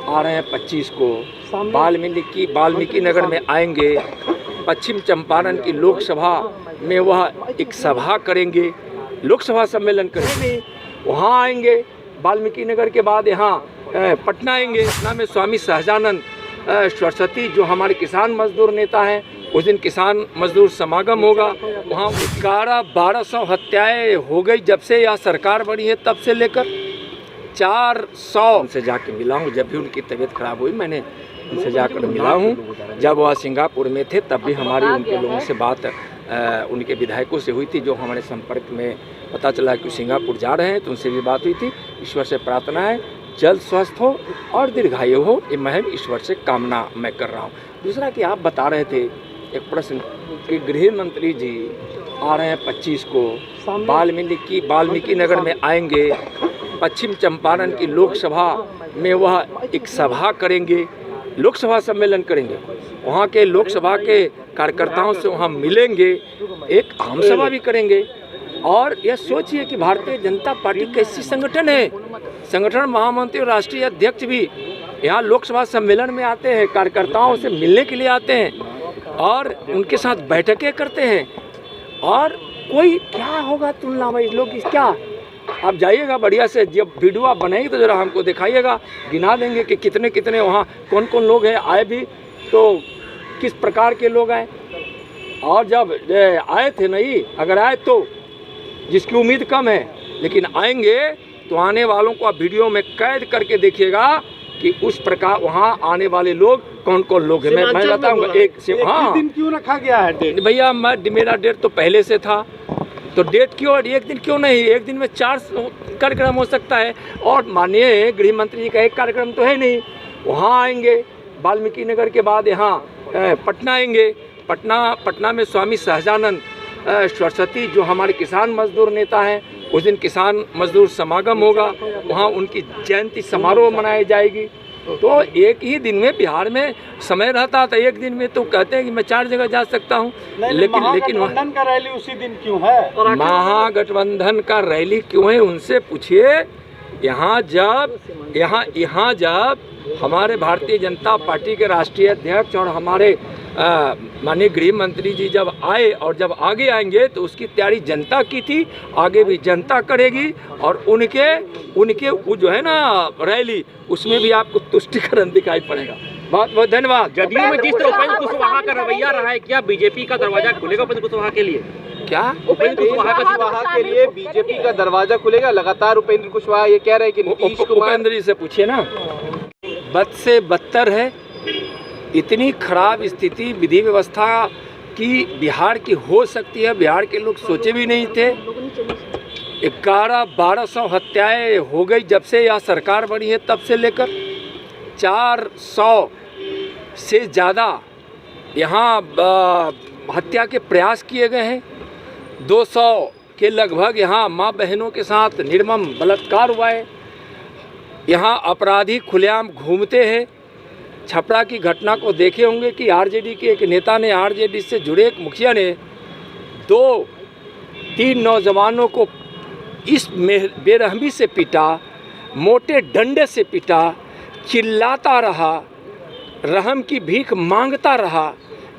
आ रहे हैं 25 को वाल्मीकि नगर में आएंगे। पश्चिम चंपारण की लोकसभा में वह एक सभा करेंगे, लोकसभा सम्मेलन करेंगे। वहाँ आएंगे वाल्मीकि नगर के बाद यहाँ पटना आएंगे। पटना में स्वामी सहजानंद सरस्वती जो हमारे किसान मजदूर नेता हैं, उस दिन किसान मजदूर समागम होगा। वहाँ 1100-1200 हत्याएं हो गई जब से यह सरकार बनी है, तब से लेकर 400 उनसे जाके मिला हूँ। जब भी उनकी तबीयत खराब हुई मैंने उनसे जाकर मिला हूँ। जब वह सिंगापुर में थे तब भी हमारी उनके लोगों से बात उनके विधायकों से हुई थी, जो हमारे संपर्क में पता चला कि सिंगापुर जा रहे हैं, तो उनसे भी बात हुई थी। ईश्वर से प्रार्थना है जल्द स्वस्थ हो और दीर्घायु हो, ये मैं ईश्वर से कामना मैं कर रहा हूँ। दूसरा कि आप बता रहे थे एक प्रश्न कि गृह मंत्री जी आ रहे हैं 25 को वाल्मीकि नगर में आएंगे। पश्चिम चंपारण की लोकसभा में वह एक सभा करेंगे, लोकसभा सम्मेलन करेंगे। वहाँ के लोकसभा के कार्यकर्ताओं से वहाँ मिलेंगे, एक आम सभा भी करेंगे। और यह सोचिए कि भारतीय जनता पार्टी कैसी संगठन है, संगठन महामंत्री और राष्ट्रीय अध्यक्ष भी यहाँ लोकसभा सम्मेलन में आते हैं, कार्यकर्ताओं से मिलने के लिए आते हैं और उनके साथ बैठकें करते हैं। और कोई क्या होगा तुलना में लोग क्या, आप जाइएगा बढ़िया से, जब वीडियो आप बनाएंगे तो ज़रा हमको दिखाइएगा, गिना देंगे कि कितने कितने वहाँ कौन कौन लोग हैं, आए भी तो किस प्रकार के लोग आए। और जब आए थे नहीं, अगर आए तो जिसकी उम्मीद कम है, लेकिन आएंगे तो आने वालों को आप वीडियो में कैद करके देखिएगा कि उस प्रकार वहाँ आने वाले लोग कौन कौन लोग हैं। मैं बताऊँगा हाँ दिन क्यों रखा गया है डेट? भैया मेरा डेट तो पहले से था, तो डेट क्यों एक दिन क्यों नहीं, एक दिन में 4 कार्यक्रम हो सकता है। और माननीय गृह मंत्री जी का एक कार्यक्रम तो है नहीं। वहाँ आएंगे वाल्मीकि नगर के बाद यहाँ पटना आएंगे। पटना में स्वामी सहजानंद सरस्वती जो हमारे किसान मजदूर नेता हैं, उस दिन किसान मजदूर समागम होगा। वहाँ उनकी जयंती समारोह मनाई जाएगी। तो एक ही दिन में बिहार में समय रहता था, एक दिन में तो कहते हैं कि मैं 4 जगह जा सकता हूँ। लेकिन महागठबंधन का रैली उसी दिन क्यों है? महागठबंधन का रैली क्यों है उनसे पूछिए। यहाँ जब हमारे भारतीय जनता पार्टी के राष्ट्रीय अध्यक्ष और हमारे माननीय गृह मंत्री जी जब आए और जब आगे आएंगे तो उसकी तैयारी जनता की थी, आगे भी जनता करेगी। और उनके वो जो है ना रैली, उसमें भी आपको तुष्टिकरण दिखाई पड़ेगा। बहुत बहुत धन्यवाद। जदयू में जिस तरह उपेंद्र कुशवाहा का रवैया रहा है, क्या बीजेपी का दरवाजा खुलेगा उपेंद्र कुशवाहा के लिए? क्या उपेंद्र कुशवाहा के लिए बीजेपी का दरवाजा खुलेगा? लगातार उपेंद्र कुशवाहा ये कह रहे हैं कि नीतीश कुमार, उपेंद्र जी से पूछिए ना। बद से बदतर है, इतनी खराब स्थिति विधि व्यवस्था की बिहार की हो सकती है, बिहार के लोग सोचे भी नहीं थे। 1100-1200 हत्याएं हो गई जब से यह सरकार बनी है, तब से लेकर 400 से ज़्यादा यहाँ हत्या के प्रयास किए गए हैं। 200 के लगभग यहाँ माँ बहनों के साथ निर्मम बलात्कार हुआ है। यहाँ अपराधी खुलेआम घूमते हैं। छपरा की घटना को देखे होंगे कि आरजेडी के एक नेता ने, आरजेडी से जुड़े एक मुखिया ने 2-3 नौजवानों को इस बेरहमी से पीटा, मोटे डंडे से पीटा, चिल्लाता रहा, रहम की भीख मांगता रहा,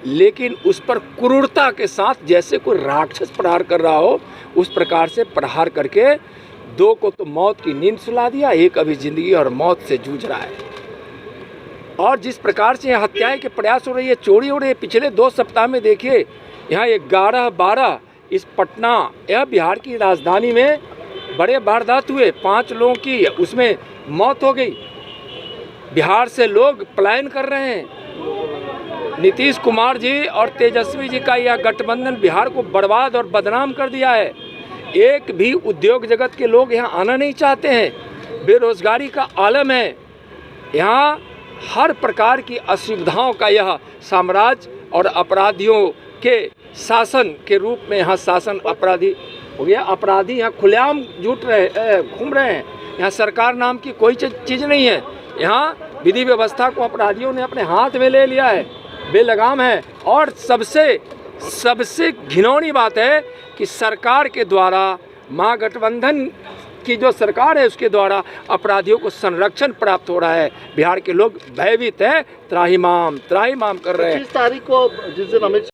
लेकिन उस पर क्रूरता के साथ जैसे कोई राक्षस प्रहार कर रहा हो उस प्रकार से प्रहार करके 2 को तो मौत की नींद सुला दिया, एक अभी जिंदगी और मौत से जूझ रहा है। और जिस प्रकार से हत्याएं के प्रयास हो रही है, चोरी हो रही है, पिछले 2 सप्ताह में देखिए यहाँ 11-12 इस पटना यह बिहार की राजधानी में बड़े वारदात हुए, 5 लोगों की उसमें मौत हो गई। बिहार से लोग पलायन कर रहे हैं। नीतीश कुमार जी और तेजस्वी जी का यह गठबंधन बिहार को बर्बाद और बदनाम कर दिया है। एक भी उद्योग जगत के लोग यहाँ आना नहीं चाहते हैं। बेरोजगारी का आलम है। यहाँ हर प्रकार की असुविधाओं का यह साम्राज्य और अपराधियों के शासन के रूप में यहाँ शासन अपराधी हो गया। अपराधी यहाँ खुलेआम घूम रहे हैं। यहाँ सरकार नाम की कोई चीज़ नहीं है। यहाँ विधि व्यवस्था को अपराधियों ने अपने हाथ में ले लिया है, बेलगाम है। और सबसे घिनौनी बात है कि सरकार के द्वारा महागठबंधन की जो सरकार है उसके द्वारा अपराधियों को संरक्षण प्राप्त हो रहा है। बिहार के लोग भयभीत हैं, त्राहिमाम कर रहे हैं। 25 तारीख को जिस दिन अमित